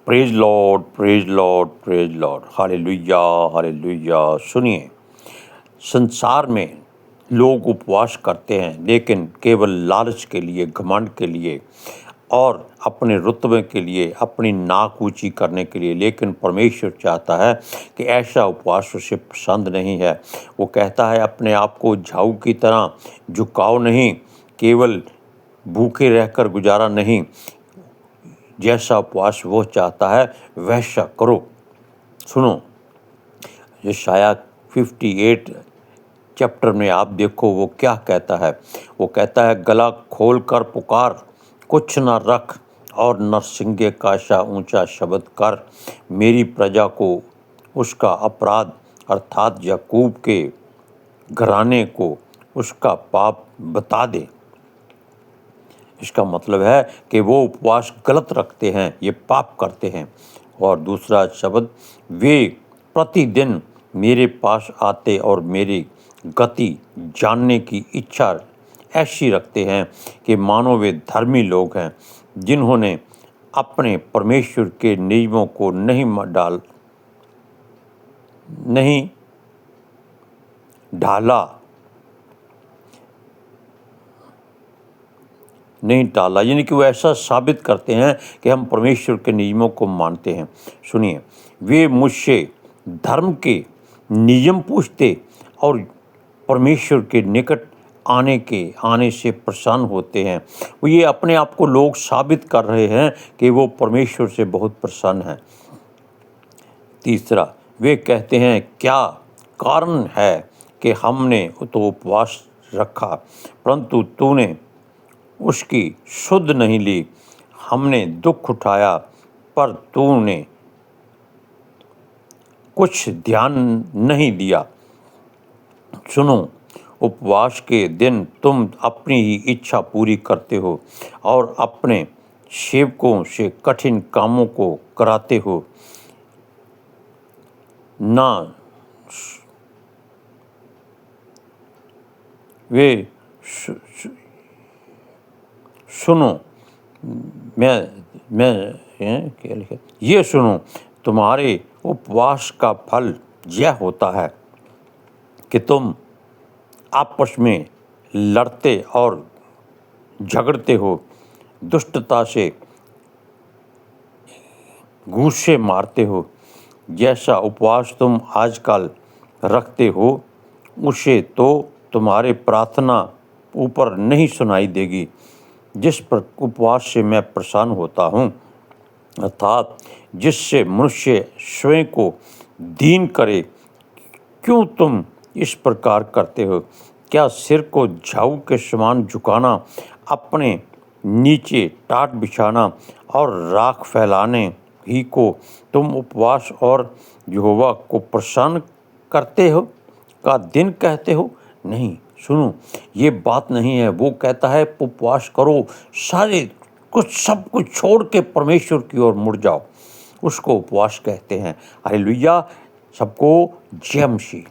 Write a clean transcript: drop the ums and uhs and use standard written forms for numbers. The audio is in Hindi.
Praise Lord, praise Lord, praise Lord, hallelujah, hallelujah. सुनिए, संसार में लोग उपवास करते हैं, लेकिन केवल लालच के लिए, घमंड के लिए और अपने रुतबे के लिए, अपनी नाक ऊंची करने के लिए। लेकिन परमेश्वर चाहता है कि ऐसा उपवास उसे पसंद नहीं है। वो कहता है अपने आप को झाऊ की तरह झुकाओ नहीं, केवल भूखे रहकर गुजारा नहीं। जैसा उपवास वो चाहता है वैसा करो। सुनो, यशाया 58 चैप्टर में आप देखो वो क्या कहता है। वो कहता है, गला खोल कर पुकार, कुछ न रख, और नरसिंगे का सा ऊंचा शब्द कर। मेरी प्रजा को उसका अपराध अर्थात याकूब के घराने को उसका पाप बता दे। इसका मतलब है कि वो उपवास गलत रखते हैं, ये पाप करते हैं। और दूसरा शब्द, वे प्रतिदिन मेरे पास आते और मेरी गति जानने की इच्छा ऐसी रखते हैं कि मानो वे धर्मी लोग हैं, जिन्होंने अपने परमेश्वर के नियमों को नहीं टाला, यानी कि वो ऐसा साबित करते हैं कि हम परमेश्वर के नियमों को मानते हैं। सुनिए, वे मुझसे धर्म के नियम पूछते और परमेश्वर के निकट आने से प्रसन्न होते हैं। वो ये अपने आप को लोग साबित कर रहे हैं कि वो परमेश्वर से बहुत प्रसन्न हैं। तीसरा, वे कहते हैं, क्या कारण है कि हमने तो उपवास रखा परंतु तूने उसकी सुध नहीं ली। हमने दुख उठाया पर तूने कुछ ध्यान नहीं दिया। सुनो, उपवास के दिन तुम अपनी ही इच्छा पूरी करते हो और अपने सेवकों से कठिन कामों को कराते हो। ना वे सुनो, क्या लिखा? ये सुनो, तुम्हारे उपवास का फल यह होता है कि तुम आपस में लड़ते और झगड़ते हो, दुष्टता से घूंसे मारते हो। जैसा उपवास तुम आजकल रखते हो, उसे तो तुम्हारे प्रार्थना ऊपर नहीं सुनाई देगी, जिस पर उपवास से मैं प्रसन्न होता हूँ, अर्थात जिससे मनुष्य स्वयं को दीन करे। क्यों तुम इस प्रकार करते हो? क्या सिर को झाऊ के समान झुकाना, अपने नीचे टाट बिछाना और राख फैलाने ही को तुम उपवास और यहोवा को प्रसन्न करते हो का दिन कहते हो? नहीं, सुनो, ये बात नहीं है। वो कहता है उपवास करो, सब कुछ छोड़ के परमेश्वर की ओर मुड़ जाओ, उसको उपवास कहते हैं। हालेलुया, सबको जय मसीह।